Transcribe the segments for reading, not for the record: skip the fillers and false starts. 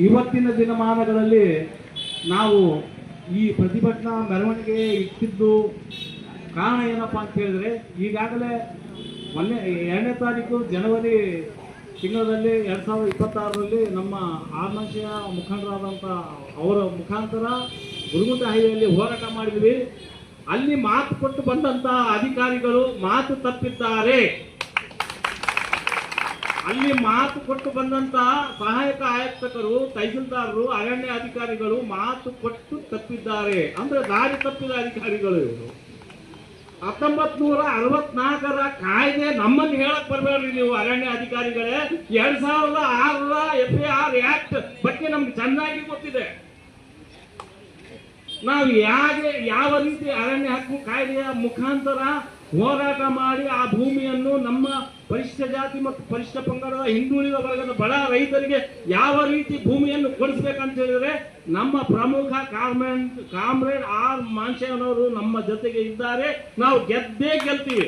ಇವತ್ತಿನ ದಿನಮಾನಗಳಲ್ಲಿ ನಾವು ಈ ಪ್ರತಿಭಟನಾ ಮೆರವಣಿಗೆ ಇಟ್ಟಿದ್ದು ಕಾರಣ ಏನಪ್ಪಾ ಅಂತ ಹೇಳಿದ್ರೆ, ಈಗಾಗಲೇ 2ನೇ ತಾರೀಕು ಜನವರಿ ತಿಂಗಳಲ್ಲಿ 2026ರಲ್ಲಿ ನಮ್ಮ ಆರ್ಮಂಶೆಯ ಮುಖಂಡರಾದಂಥ ಅವರ ಮುಖಾಂತರ ಗುರುಗುಂಟೆ ಹೈವೇಯಲ್ಲಿ ಹೋರಾಟ ಮಾಡಿದ್ವಿ. ಅಲ್ಲಿ ಮಾತು ಕೊಟ್ಟು ಬಂದಂತ ಅಧಿಕಾರಿಗಳು ಮಾತು ತಪ್ಪಿದ್ದಾರೆ. ಅಲ್ಲಿ ಮಾತು ಕೊಟ್ಟು ಬಂದಂತ ಸಹಾಯಕ ಆಯುಕ್ತರು, ತಹಸೀಲ್ದಾರರು, ಅರಣ್ಯ ಅಧಿಕಾರಿಗಳು ಮಾತು ಕೊಟ್ಟು ತಪ್ಪಿದ್ದಾರೆ. ಅಂದ್ರೆ ದಾರಿ ತಪ್ಪಿದ ಅಧಿಕಾರಿಗಳು ಇವರು. 1964ರ ಕಾಯ್ದೆ ನಮ್ಮನ್ನು ಹೇಳಕ್ ಬರಬೇಡ್ರಿ ನೀವು ಅರಣ್ಯ ಅಧಿಕಾರಿಗಳೇ. 2006ರ FAR ಆಕ್ಟ್ ಬಗ್ಗೆ ನಮ್ಗೆ ಚೆನ್ನಾಗಿ ಗೊತ್ತಿದೆ. ನಾವು ಯಾವ ರೀತಿ ಅರಣ್ಯ ಹಕ್ಕು ಕಾಯ್ದೆಯ ಮುಖಾಂತರ ಹೋರಾಟ ಮಾಡಿ ಆ ಭೂಮಿಯನ್ನು ನಮ್ಮ ಪರಿಶಿಷ್ಟ ಜಾತಿ ಮತ್ತು ಪರಿಶಿಷ್ಟ ಪಂಗಡದ ಹಿಂದುಳಿದ ವರ್ಗದ ಬಡ ರೈತರಿಗೆ ಯಾವ ರೀತಿ ಭೂಮಿಯನ್ನು ಕೊಡಿಸ್ಬೇಕಂತ ಹೇಳಿದ್ರೆ, ನಮ್ಮ ಪ್ರಮುಖ ಕಾಮ್ರೇಡ್ ಆರ್ ಮಾನ್ಶೇವನವರು ನಮ್ಮ ಜೊತೆಗೆ ಇದ್ದಾರೆ. ನಾವು ಗೆದ್ದೇ ಗೆಲ್ತೀವಿ.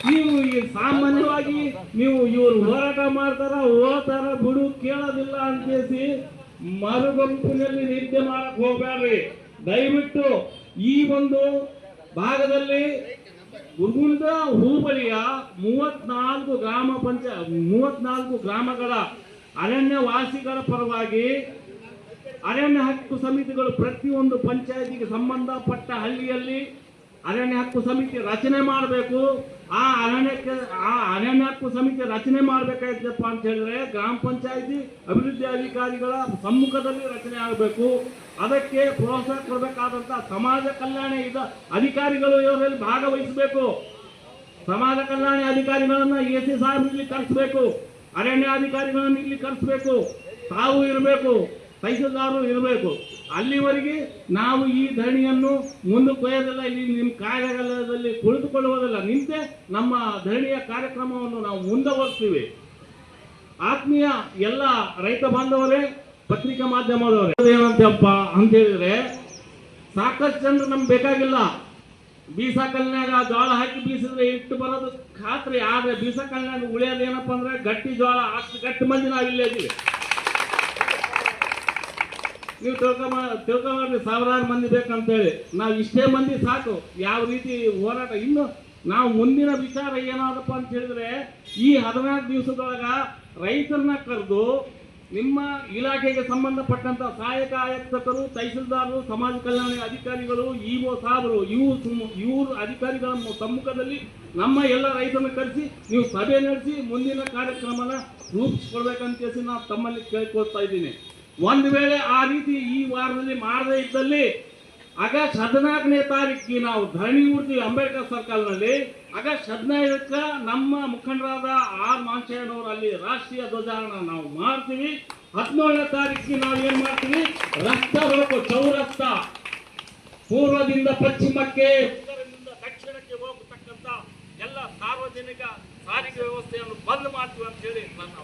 ನೀವು ಸಾಮಾನ್ಯವಾಗಿ ನೀವು ಇವರು ಹೋರಾಟ ಮಾಡ್ತಾರ, ಹೋಗ್ತಾರ, ಬಿಡು ಕೇಳೋದಿಲ್ಲ ಅಂತೇಸಿ ಮರುಗುಂಪಿನಲ್ಲಿ ನಿದ್ದೆ ಮಾಡಕ್ ಹೋಗ್ಬೇಡ್ರಿ. ದಯವಿಟ್ಟು ಈ ಒಂದು ಭಾಗದಲ್ಲಿ ಗುರುಗುಂಟ ಹೋಬಳಿಯ 34 ಗ್ರಾಮಗಳ ಅರಣ್ಯವಾಸಿಗಳ ಪರವಾಗಿ ಅರಣ್ಯ ಹಕ್ಕು ಸಮಿತಿಗಳು ಪ್ರತಿಯೊಂದು ಪಂಚಾಯತಿಗೆ ಸಂಬಂಧಪಟ್ಟ ಹಳ್ಳಿಯಲ್ಲಿ ಅರಣ್ಯ ಹಕ್ಕು ಸಮಿತಿ ರಚನೆ ಮಾಡಬೇಕು. ಆ ಅರಣ್ಯ ಹಕ್ಕು ಸಮಿತಿ ರಚನೆ ಮಾಡಬೇಕಾಯ್ತಪ್ಪ ಅಂತ ಹೇಳಿದ್ರೆ ಗ್ರಾಮ ಪಂಚಾಯತಿ ಅಭಿವೃದ್ಧಿ ಅಧಿಕಾರಿಗಳ ಸಮ್ಮುಖದಲ್ಲಿ ರಚನೆ ಆಗಬೇಕು. ಅದಕ್ಕೆ ಪ್ರೋತ್ಸಾಹ ಕೊಡಬೇಕಾದಂತ ಸಮಾಜ ಕಲ್ಯಾಣ ಅಧಿಕಾರಿಗಳು ಇವರಲ್ಲಿ ಭಾಗವಹಿಸಬೇಕು. ಸಮಾಜ ಕಲ್ಯಾಣ ಅಧಿಕಾರಿಗಳನ್ನ AC ಸಾಹೇಬ್ ಇಲ್ಲಿ ಕರೆಸಬೇಕು, ಅರಣ್ಯ ಅಧಿಕಾರಿಗಳನ್ನ ಇಲ್ಲಿ ಕರೆಸಬೇಕು, ತಾವು ಇರಬೇಕು, ತಹಸೀಲ್ದಾರರು ಇರಬೇಕು. ಅಲ್ಲಿವರೆಗೆ ನಾವು ಈ ಧರಣಿಯನ್ನು ಮುಂದಕ್ಕೆ ಒಯ್ಯೋದಿಲ್ಲ. ಇಲ್ಲಿ ನಿಮ್ಮ ಕಾರ್ಯಾಲಯದಲ್ಲಿ ಕುಳಿತುಕೊಳ್ಳುವುದಿಲ್ಲ, ನಿಂತೆ ನಮ್ಮ ಧರಣಿಯ ಕಾರ್ಯಕ್ರಮವನ್ನು ನಾವು ಮುಂದುವರಿಸ್ತೀವಿ. ಆತ್ಮೀಯ ಎಲ್ಲ ರೈತ ಬಾಂಧವರೇ, ಪತ್ರಿಕಾ ಮಾಧ್ಯಮದವರೇ, ಏನಂತಪ್ಪ ಅಂತ ಹೇಳಿದ್ರೆ, ಸಾಕಷ್ಟು ಜನರು ನಮ್ಗೆ ಬೇಕಾಗಿಲ್ಲ. ಬೀಸಕಲ್ನಾಗ ಜೋಳ ಹಾಕಿ ಬೀಸಿದ್ರೆ ಇಟ್ಟು ಬರೋದು ಖಾತ್ರಿ. ಆದ್ರೆ ಬೀಸಕಲ್ನಾಗ ಉಳಿಯೋದು ಏನಪ್ಪಾ ಅಂದ್ರೆ ಗಟ್ಟಿ ಜೋಳ. ಅಷ್ಟು ಗಟ್ಟಿ ಮಂದಿ ನಾವು ಇಲ್ಲೇ ಇದೀವಿ. ನೀವು ತಿಳ್ಕೊಂಡ್ರಿ ಸಾವಿರಾರು ಮಂದಿ ಬೇಕಂತೇಳಿ. ನಾವು ಇಷ್ಟೇ ಮಂದಿ ಸಾಕು. ಯಾವ ರೀತಿ ಹೋರಾಟ ಇನ್ನು ನಾವು ಮುಂದಿನ ವಿಚಾರ ಏನಾದಪ್ಪ ಅಂತ ಹೇಳಿದ್ರೆ, ಈ 14 ದಿವಸದೊಳಗ ರೈತರನ್ನ ಕರೆದು ನಿಮ್ಮ ಇಲಾಖೆಗೆ ಸಂಬಂಧಪಟ್ಟಂತ ಸಹಾಯಕ ಆಯುಕ್ತರು, ತಹಸೀಲ್ದಾರರು, ಸಮಾಜ ಕಲ್ಯಾಣ ಅಧಿಕಾರಿಗಳು, EO ಸಾಹೇಬರು, ಇವರು ಅಧಿಕಾರಿಗಳ ಸಮ್ಮುಖದಲ್ಲಿ ನಮ್ಮ ಎಲ್ಲ ರೈತರನ್ನ ಕರೆಸಿ ನೀವು ಸಭೆ ನಡೆಸಿ ಮುಂದಿನ ಕಾರ್ಯಕ್ರಮನ ರೂಪಿಸಿಕೊಡ್ಬೇಕಂತ ನಾವು ತಮ್ಮಲ್ಲಿ ಕೇಳ್ಕೊಳ್ತಾ ಇದ್ದೀನಿ. ಒಂದು ವೇಳೆ ಆ ರೀತಿ ಈ ವಾರದಲ್ಲಿ ಮಾಡದೇ ಇದ್ದಲ್ಲಿ ಆಗಸ್ಟ್ 14ನೇ ತಾರೀಕಿಗೆ ನಾವು ಧರಣಿ ಹೂಡ್ತೀವಿ ಅಂಬೇಡ್ಕರ್ ಸರ್ಕಲ್ನಲ್ಲಿ. ಆಗಸ್ಟ್ 15ಕ್ಕೆ ನಮ್ಮ ಮುಖಂಡರಾದ ಆರ್ ಮಾನ್ಶೇವನವರು ಅಲ್ಲಿ ರಾಷ್ಟ್ರೀಯ ಧ್ವಜಾರೋಹಣ ನಾವು ಮಾಡ್ತೀವಿ. 17ನೇ ತಾರೀಕಿಗೆ ನಾವು ಏನ್ ಮಾಡ್ತೀವಿ, ರಸ್ತೆ ಹೊರಕು ಚೌರಸ್ತ ಪೂರ್ವದಿಂದ ಪಶ್ಚಿಮಕ್ಕೆ, ಉತ್ತರದಿಂದ ದಕ್ಷಿಣಕ್ಕೆ ಹೋಗತಕ್ಕಂತ ಎಲ್ಲ ಸಾರ್ವಜನಿಕ ಸಾರಿಗೆ ವ್ಯವಸ್ಥೆಯನ್ನು ಬಂದ್ ಮಾಡ್ತೀವಿ ಅಂತ ಹೇಳಿ ನನ್ನ